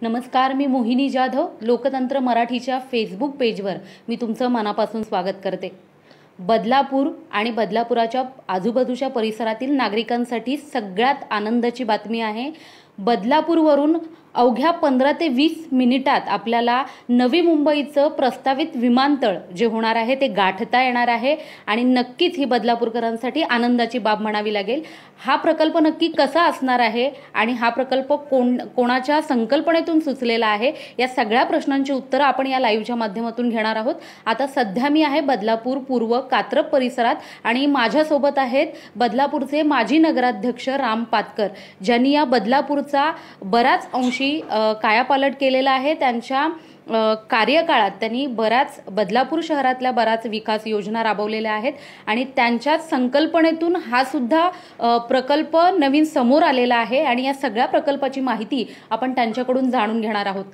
नमस्कार, मी मोहिनी जाधव. लोकतंत्र मराठीच्या फेसबुक पेजवर मी तुमचं मनापासून स्वागत करते. बदलापूर आणि बदलापुराच्या आजूबाजूच्या परिसरातील नागरिकांसाठी सगळ्यात आनंदाची बातमी आहे. बदलापूरवरून अवघ्या 15 ते 20 मिनिटात आपल्याला नवी मुंबईचं प्रस्तावित विमानतळ जे होणार आहे ते गाठता येणार आहे आणि नक्कीच ही बदलापूरकरांसाठी आनंदाची बाब म्हणावी लागेल. हा प्रकल्प नक्की कसा असणार आहे आणि हा प्रकल्प कोणाच्या संकल्पनेतून सुचलेला आहे, या सगळ्या प्रश्नांची उत्तरं आपण या लाईव्हच्या माध्यमातून घेणार आहोत. आता सध्या मी आहे बदलापूर पूर्व कात्रप परिसरात आणि माझ्यासोबत आहेत बदलापूरचे माजी नगराध्यक्ष राम पातकर, ज्यांनी या बदलापूरचा बराच अंशी कायापालट केलेला आहे. त्यांच्या कार्यकाळात त्यांनी बदलापूर शहरातल्या बराच विकास योजना राबवलेल्या आहेत आणि त्यांच्याच संकल्पनेतून हा सुद्धा प्रकल्प नवीन समोर आलेला आहे आणि या सगळ्या प्रकल्पाची माहिती आपण त्यांच्याकडून जाणून घेणार आहोत.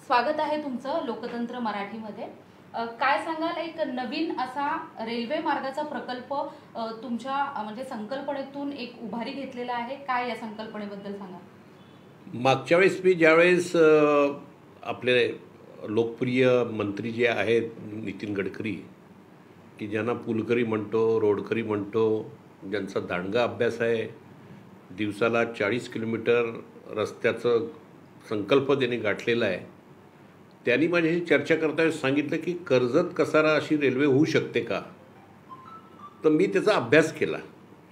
स्वागत आहे तुमचं लोकतंत्र मराठीमध्ये. काय सांगाल, एक नवीन असा रेल्वे मार्गाचा प्रकल्प तुमच्या म्हणजे संकल्पनेतून एक उभारी घेतलेला आहे, काय या संकल्पनेबद्दल सांगा? मागच्या वेळेस मी ज्यावेळेस आपले लोकप्रिय मंत्री जे आहेत नितीन गडकरी, की ज्यांना पुलकरी म्हणतो, रोडकरी म्हणतो, ज्यांचा दांडगा अभ्यास आहे, दिवसाला 40 किलोमीटर रस्त्याचं संकल्प त्यांनी गाठलेला आहे, त्यांनी माझ्याशी चर्चा करताना सांगितलं की कर्जत कसारा अशी रेल्वे होऊ शकते का. तर मी त्याचा अभ्यास केला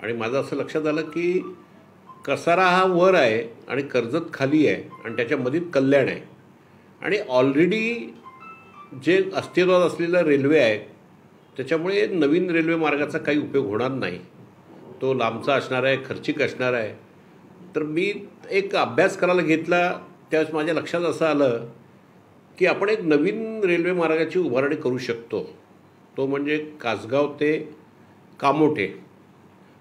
आणि माझं असं लक्षात आलं की कसारा हा वर आहे आणि कर्जत खाली आहे आणि त्याच्यामध्ये कल्याण आहे आणि ऑलरेडी जे अस्तित्वात असलेलं रेल्वे आहे त्याच्यामुळे नवीन रेल्वे मार्गाचा काही उपयोग होणार नाही. तो लांबचा असणार आहे, खर्चिक असणार आहे. तर मी एक अभ्यास करायला घेतला. त्यावेळेस माझ्या लक्षात असं आलं की आपण एक नवीन रेल्वे मार्गाची उभारणी करू शकतो. तो म्हणजे कासगाव ते कामोठे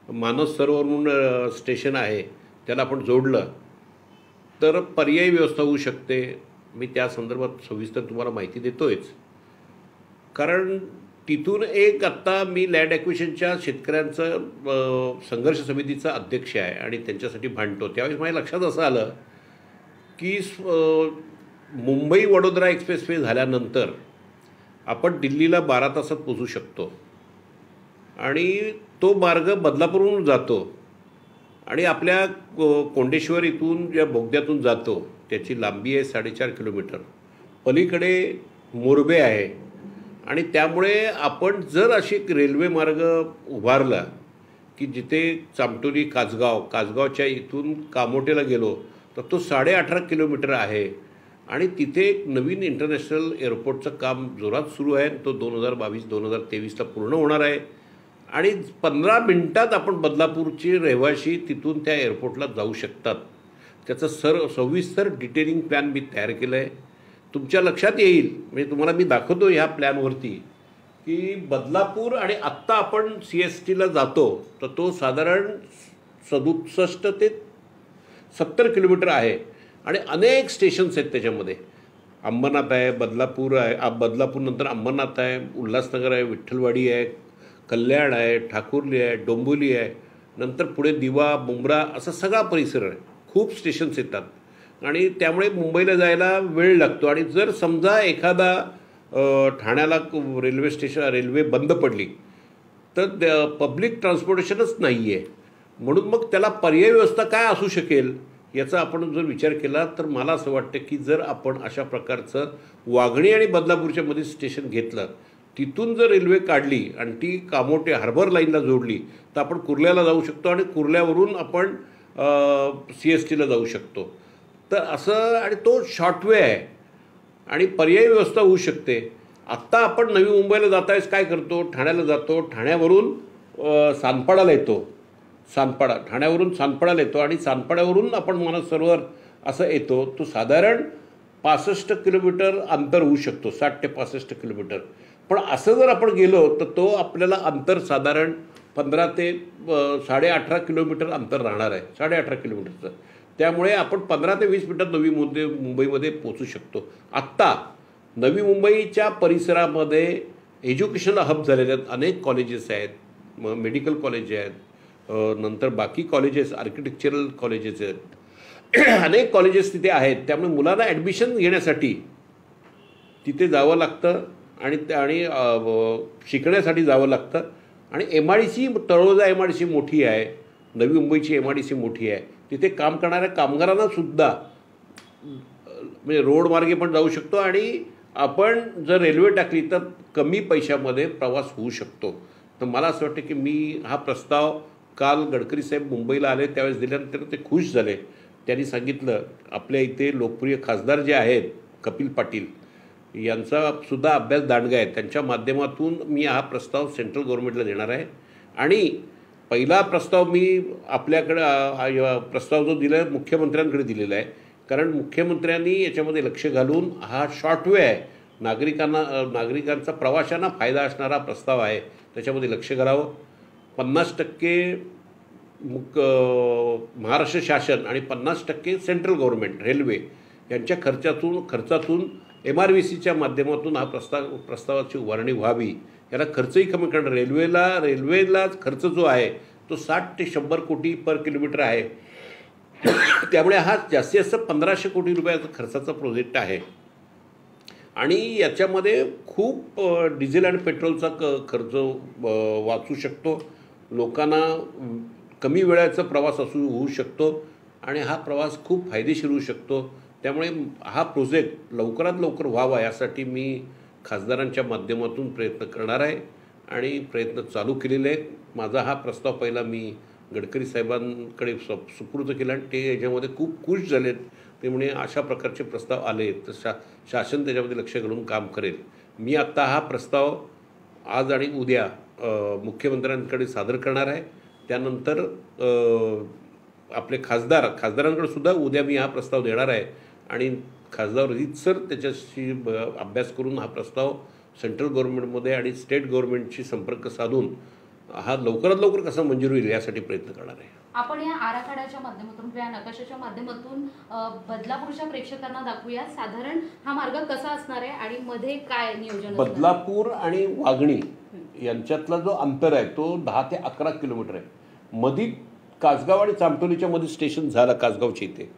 मानस सरोवर म्हणून स्टेशन आहे, त्याला आपण जोडलं तर पर्यायी व्यवस्था होऊ शकते. मी त्या संदर्भात सविस्तर तुम्हाला माहिती देतोयच, कारण तिथून एक आत्ता मी लँड ॲक्विजिशनच्या शेतकऱ्यांचं संघर्ष समितीचा अध्यक्ष आहे आणि त्यांच्यासाठी भांडतो. त्यावेळेस माझ्या लक्षात असं आलं की मुंबई वडोदरा एक्सप्रेसवे झाल्यानंतर आपण दिल्लीला 12 तासात पोचू शकतो आणि तो मार्ग बदलापूरहून जातो आणि आपल्या कोंडेश्वर इथून ज्या बोगद्यातून जातो त्याची लांबी आहे 4.5 किलोमीटर. पलीकडे मोरबे आहे आणि त्यामुळे आपण जर अशी एक रेल्वे मार्ग उभारला की जिथे चामटोली कासगावच्या इथून कामोठेला गेलो तर तो 18.5 किलोमीटर आहे आणि तिथे एक नवीन इंटरनॅशनल एअरपोर्टचं काम जोरात सुरू आहे. तो 2022-2023ला पूर्ण होणार आहे आणि 15 मिनिटात आपण बदलापूरचे रहिवाशी तिथून त्या एअरपोर्टला जाऊ शकतात. त्याचं सविस्तर डिटेलिंग प्लॅन मी तयार केलं आहे. तुमच्या लक्षात येईल, म्हणजे तुम्हाला मी दाखवतो ह्या प्लॅनवरती की बदलापूर आणि आत्ता आपण CSTला जातो तर तो साधारण 67 ते 70 किलोमीटर आहे आणि अनेक स्टेशन्स आहेत त्याच्यामध्ये. अंबरनाथ आहे, बदलापूर आहे, बदलापूरनंतर अंबरनाथ आहे, उल्हासनगर आहे, विठ्ठलवाडी आहे, कल्याण आहे, ठाकुर्ली आहे, डोंबिवली आहे, नंतर पुढे दिवा, मुंब्रा असा सगळा परिसर आहे. खूप स्टेशन्स येतात आणि त्यामुळे मुंबईला जायला वेळ लागतो. आणि जर समजा एखादा ठाण्याला रेल्वे बंद पडली तर पब्लिक ट्रान्सपोर्टेशनच नाही आहे. म्हणून मग त्याला पर्यायी व्यवस्था काय असू शकेल याचा आपण जर विचार केला तर मला असं वाटतं की जर आपण अशा प्रकारचं वाघणी आणि बदलापूरच्या मध्ये स्टेशन घेतलं, तिथून जर रेल्वे काढली आणि ती कामोठे हार्बर लाईनला जोडली तर आपण कुर्ल्याला जाऊ शकतो आणि कुर्ल्यावरून आपण CSTला जाऊ शकतो. तर असं, आणि तो शॉर्टवे आहे आणि पर्यायी व्यवस्था होऊ शकते. आत्ता आपण नवी मुंबईला जातावेळेस काय करतो, ठाण्याला जातो, ठाण्यावरून सानपाडाला येतो, ठाण्यावरून सानपाडाला येतो आणि सानपाड्यावरून आपण मानस सरोवर असं येतो. तो साधारण 65 किलोमीटर अंतर होऊ शकतो, 60 ते 65 किलोमीटर. पण असं जर आपण गेलो तर तो आपल्याला अंतर साधारण 15 ते 18.5 किलोमीटर अंतर राहणार आहे, 18.5 किलोमीटरचं. त्यामुळे आपण 15 ते 20 मिनिटात नवी मुंबईमध्ये पोचू शकतो. आत्ता नवी मुंबईच्या परिसरामध्ये एज्युकेशनल हब झालेले आहेत, अनेक कॉलेजेस आहेत, मेडिकल कॉलेज आहेत, नंतर बाकी कॉलेजेस, आर्किटेक्चरल कॉलेजेस आहेत अनेक कॉलेजेस तिथे आहेत, त्यामुळे मुलांना ॲडमिशन घेण्यासाठी तिथे जावं लागतं आणि शिकण्यासाठी जावं लागतं. आणि MIDC तळोजा MIDC मोठी आहे, नवी मुंबईची MIDC मोठी आहे. तिथे काम करणाऱ्या कामगारांना सुद्धा म्हणजे रोडमार्गे पण जाऊ शकतो आणि आपण जर रेल्वे टाकली तर कमी पैशामध्ये प्रवास होऊ शकतो. तर मला असं वाटतं की मी हा प्रस्ताव काल गडकरी साहेब मुंबईला आले त्यावेळेस दिल्यानंतर ते खुश झाले. त्यांनी सांगितलं आपल्या इथे लोकप्रिय खासदार जे आहेत कपिल पाटील यांचा सुद्धा अभ्यास दांडगा आहे, त्यांच्या माध्यमातून मी हा प्रस्ताव सेंट्रल गव्हर्नमेंटला देणार आहे. आणि पहिला प्रस्ताव मी आपल्याकडं प्रस्ताव जो दिला आहे मुख्यमंत्र्यांकडे दिलेला आहे, कारण मुख्यमंत्र्यांनी याच्यामध्ये लक्ष घालून हा शॉर्टवे आहे, नागरिकांचा प्रवाशांना फायदा असणारा प्रस्ताव आहे, त्याच्यामध्ये लक्ष घालावं. 50% महाराष्ट्र शासन आणि 50% सेंट्रल गव्हर्नमेंट रेल्वे यांच्या खर्चातून MRVCच्या माध्यमातून हा प्रस्तावाची उभारणी व्हावी. याला खर्चही कमी करणं, रेल्वेला खर्च जो आहे तो 60 ते 100 कोटी पर किलोमीटर आहे. त्यामुळे हा जास्तीत जास्त 1500 कोटी रुपयाचा खर्चाचा प्रोजेक्ट आहे आणि याच्यामध्ये खूप डिझेल आणि पेट्रोलचा खर्च वाचू शकतो, लोकांना कमी वेळाचा प्रवास होऊ शकतो आणि हा प्रवास खूप फायदेशीर होऊ शकतो. त्यामुळे हा प्रोजेक्ट लवकरात लवकर व्हावा यासाठी मी खासदारांच्या माध्यमातून प्रयत्न करणार आहे आणि प्रयत्न चालू केलेले आहेत. माझा हा प्रस्ताव पहिला मी गडकरी साहेबांकडे सुपूर्द केला आणि ते याच्यामध्ये खूप खुश झालेत. ते म्हणे अशा प्रकारचे प्रस्ताव आले तर शासन त्याच्यामध्ये लक्ष घालून काम करेल. मी आत्ता हा प्रस्ताव आज आणि उद्या मुख्यमंत्र्यांकडे सादर करणार आहे. त्यानंतर आपले खासदारांकडे सुद्धा उद्या मी हा प्रस्ताव देणार आहे आणि खासदार रीतसर त्याच्याशी अभ्यास करून हा प्रस्ताव सेंट्रल गव्हर्नमेंटमध्ये आणि स्टेट गव्हर्नमेंटशी संपर्क साधून हा लवकरात लवकर कसा मंजूर होईल यासाठी प्रयत्न करणार आहे. आपण या आराखड्याच्या माध्यमातून किंवा नकाशाच्या माध्यमातून बदलापूरच्या प्रेक्षकांना दाखवूया साधारण हा मार्ग कसा असणार आहे आणि मध्ये काय नियोजन. बदलापूर आणि वाघणी यांच्यातला जो अंतर आहे तो 10 ते 11 किलोमीटर आहे. मधी कासगाव आणि चामटोलीच्या मध्ये स्टेशन झालं कासगावच्या इथे,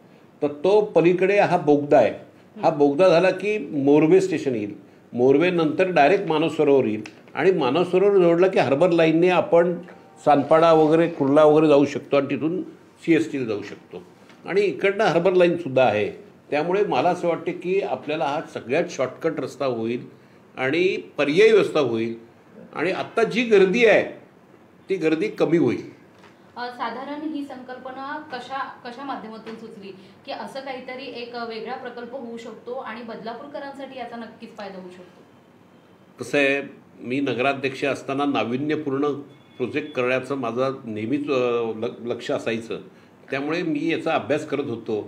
तर तो पलीकडे हा बोगदा आहे. हा बोगदा झाला की मोरवे स्टेशन येईल, मोरवे नंतर डायरेक्ट मानव सरोवर येईल आणि मानव सरोवर जोडला की हार्बर लाईनने आपण सानपाडा वगैरे कुर्ला वगैरे जाऊ शकतो आणि तिथून CSTला जाऊ शकतो आणि इकडनं हार्बर लाईनसुद्धा आहे. त्यामुळे मला असं वाटते की आपल्याला हा सगळ्यात शॉर्टकट रस्ता होईल आणि पर्यायी व्यवस्था होईल आणि आत्ता जी गर्दी आहे ती गर्दी कमी होईल. साधारण ही संकल्पना कशा माध्यमातून सुचली की असं काहीतरी एक वेगळा प्रकल्प होऊ शकतो आणि बदलापूरकरांसाठी याचा नक्कीच फायदा होऊ शकतो. कसं आहे, मी नगराध्यक्ष असताना नाविन्यपूर्ण प्रोजेक्ट करण्याचं माझं नेहमीच लक्ष असायचं. त्यामुळे मी याचा अभ्यास करत होतो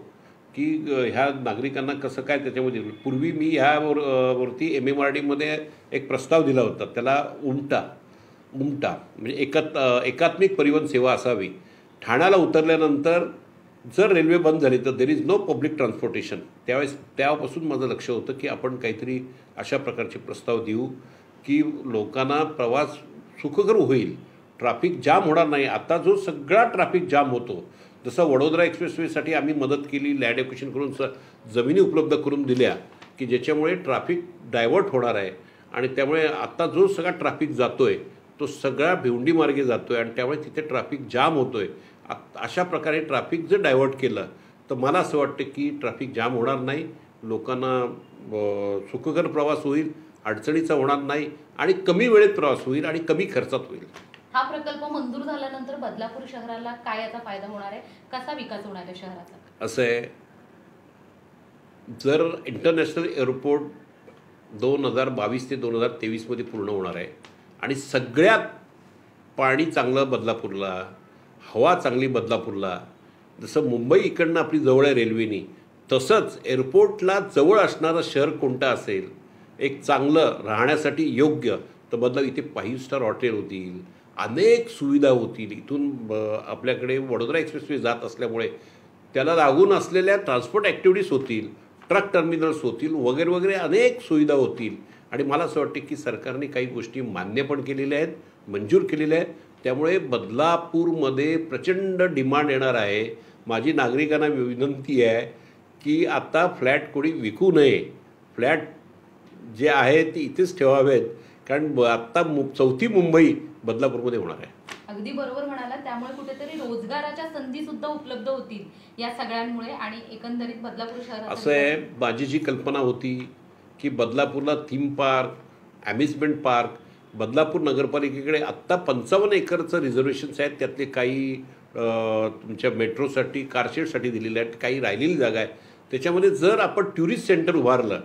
की ह्या नागरिकांना कसं काय त्याच्यामध्ये. पूर्वी मी ह्यावरती MMRDमध्ये एक प्रस्ताव दिला होता, त्याला उमटा म्हणजे एकात्मिक परिवहन सेवा असावी. ठाण्याला उतरल्यानंतर जर रेल्वे बंद झाली तर there is no public transportation. त्यापासून माझं लक्ष होतं की आपण काहीतरी अशा प्रकारचे प्रस्ताव देऊ की लोकांना प्रवास सुखकर होईल, ट्रॅफिक जाम होणार नाही. आता जो सगळा ट्रॅफिक जाम होतो, जसं वडोदरा एक्सप्रेसवेसाठी आम्ही मदत केली, लँड ॲक्विजिशन करून जमिनी उपलब्ध करून दिल्या की ज्याच्यामुळे ट्रॅफिक डायव्हर्ट होणार आहे आणि त्यामुळे आता जो सगळा ट्रॅफिक जातो आहे तो सगळा भिवंडी मार्गे जातो आहे आणि त्यामुळे तिथे ट्रॅफिक जाम होतो आहे. अशा प्रकारे ट्रॅफिक जर डायव्हर्ट केलं तर मला असं वाटतं की ट्रॅफिक जाम होणार नाही, लोकांना सुखकर प्रवास होईल, अडचणीचा होणार नाही आणि कमी वेळेत प्रवास होईल आणि कमी खर्चात होईल. हा प्रकल्प मंजूर झाल्यानंतर बदलापूर शहराला काय याचा फायदा होणार आहे, कसा विकास होणार आहे शहराचा? असं आहे, जर इंटरनॅशनल एअरपोर्ट 2022 ते 2023 मध्ये पूर्ण होणार आहे आणि सगळ्यात पाणी चांगलं बदलापूरला, हवा चांगली बदलापूरला, जसं मुंबई इकडनं आपली जवळ आहे रेल्वेनी, तसंच एअरपोर्टला जवळ असणारं शहर कोणतं असेल एक चांगलं राहण्यासाठी योग्य, तर इथे 5 स्टार हॉटेल होतील, अनेक सुविधा होतील. इथून आपल्याकडे वडोदरा एक्सप्रेसवे जात असल्यामुळे त्याला लागून असलेल्या ट्रान्सपोर्ट ॲक्टिव्हिटीज होतील, ट्रक टर्मिनल्स होतील वगैरे वगैरे अनेक सुविधा होतील. आणि मला असं वाटतं की सरकारने काही गोष्टी मान्य पण केलेल्या आहेत, मंजूर केलेल्या आहेत. त्यामुळे बदलापूरमध्ये प्रचंड डिमांड येणार आहे. माझी नागरिकांना विनंती आहे की आता फ्लॅट कोणी विकू नये, फ्लॅट जे आहे ते इथेच ठेवावेत, कारण आत्ता चौथी मुंबई बदलापूरमध्ये होणार आहे. अगदी बरोबर म्हणाला. त्यामुळे कुठेतरी रोजगाराच्या संधी सुद्धा उपलब्ध होतील या सगळ्यांमुळे आणि एकंदरीत बदलापूर शहरात असं आहे. माझी जी कल्पना होती की बदलापूरला theme park, amusement park, Badlapur नगरपालिकेकडे आत्ता 55 एकरचं रिझर्वेशन्स आहेत, त्यातले काही तुमच्या मेट्रोसाठी कारशेडसाठी दिलेले आहेत, काही राहिलेली जागा आहे. त्याच्यामध्ये जर आपण टुरिस्ट सेंटर उभारलं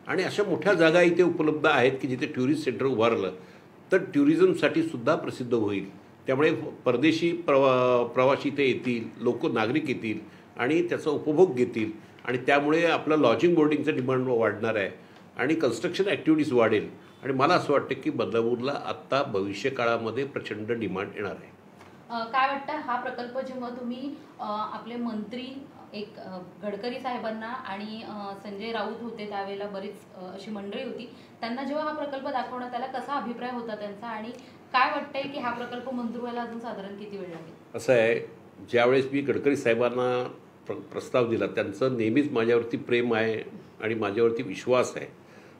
आणि अशा मोठ्या जागा इथे उपलब्ध आहेत की जिथे टुरिस्ट सेंटर उभारलं तर टुरिझमसाठी सुद्धा प्रसिद्ध होईल. त्यामुळे परदेशी प्रवासी इथे येतील, नागरिक येतील आणि त्याचा उपभोग घेतील आणि त्यामुळे आपलं लॉजिंग बोर्डिंगचं डिमांड वाढणार आहे आणि कन्स्ट्रक्शन ॲक्टिव्हिटीज वाढेल. आणि मला असं वाटतं की बदलापूरला आत्ता भविष्यकाळामध्ये प्रचंड डिमांड येणार आहे. काय वाटतं हा प्रकल्प जेव्हा तुम्ही आपले मंत्री एक गडकरी साहेबांना आणि संजय राऊत होते त्यावेळेला बरीच अशी मंडळी होती, त्यांना जेव्हा हा प्रकल्प दाखवण्यात आला कसा अभिप्राय होता त्यांचा आणि काय वाटतंय की हा प्रकल्प मंजूर व्हायला अजून साधारण किती वेळ लागेल? असं आहे, ज्यावेळेस मी गडकरी साहेबांना प्रस्ताव दिला त्यांचं नेहमीच माझ्यावरती प्रेम आहे आणि माझ्यावरती विश्वास आहे.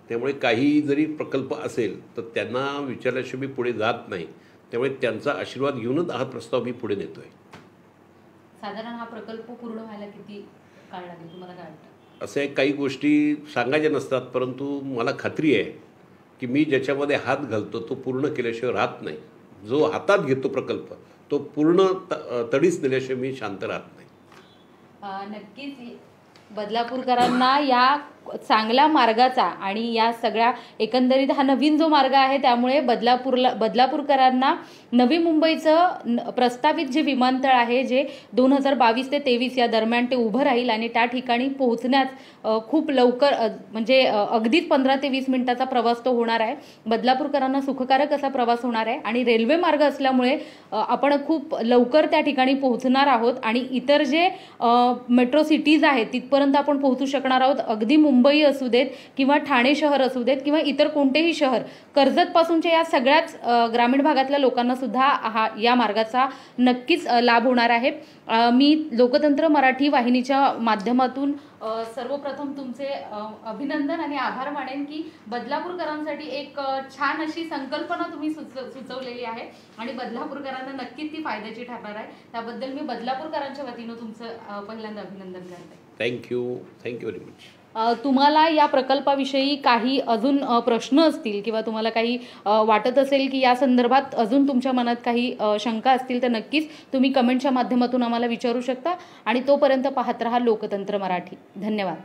त्यामुळे काही जरी प्रकल्प असेल तर त्यांना विचारल्याशिवाय मी पुढे जात नाही. त्यामुळे त्यांचा आशीर्वाद घेऊनच हा प्रस्ताव मी पुढे नेतो आहे. साधारण हा प्रकल्प पूर्ण व्हायला किती काळ लागेल तुम्हाला काय वाटतं? असं आहे, काही गोष्टी सांगायच्या नसतात, परंतु मला खात्री आहे की मी ज्याच्यामध्ये हात घालतो तो पूर्ण केल्याशिवाय राहत नाही. जो हातात घेतो प्रकल्प तो पूर्ण तडीस नेल्याशिवाय मी शांत राहत नाही. नक्कीच बदलापूरकरांना या चांगल्या मार्गाचा आणि या सगळ्या एकंदरीत हा नवीन जो मार्ग आहे त्यामुळे बदलापूरकरांना नवी मुंबईचं प्रस्तावित जे विमानतळ आहे जे 2022 ते 23 या दरम्यान ते उभं राहील आणि त्या ठिकाणी पोहोचण्यास खूप लवकर म्हणजे अगदीच 15 ते 20 मिनिटाचा प्रवास तो होणार आहे. बदलापूरकरांना सुखकारक असा प्रवास होणार आहे आणि रेल्वे मार्ग असल्यामुळे आपण खूप लवकर त्या ठिकाणी पोहोचणार आहोत आणि इतर जे मेट्रो सिटीज आहेत तिथपर्यंत आपण पोहोचू शकणार आहोत. अगदी मुंबई असू देत किंवा ठाणे शहर असू देत किंवा इतर कोणतेही शहर, कर्जत पासूनच्या या सगळ्याच ग्रामीण भागातल्या लोकांना सुद्धा या मार्गाचा नक्कीच लाभ होणार आहे. मी लोकतंत्र मराठी वाहिनीच्या माध्यमातून सर्वप्रथम तुमचे अभिनंदन आणि आभार मानेन की बदलापूरकरांसाठी एक छान अशी संकल्पना तुम्ही सुचवलेली आहे आणि बदलापूरकरांना नक्कीच ती फायद्याची ठरणार आहे. त्याबद्दल मी बदलापूरकरांच्या वतीनं तुमचं पहिल्यांदा अभिनंदन करते. Thank you very much. तुम्हाला या प्रकल्पाविषयी काही अजून प्रश्न असतील किंवा तुम्हाला काही वाटत असेल की या संदर्भात अजून तुमच्या मनात काही शंका असतील तर नक्कीच तुम्ही कमेंटच्या माध्यमातून आम्हाला विचारू शकता आणि तोपर्यंत पाहत रहा लोकतंत्र मराठी. धन्यवाद.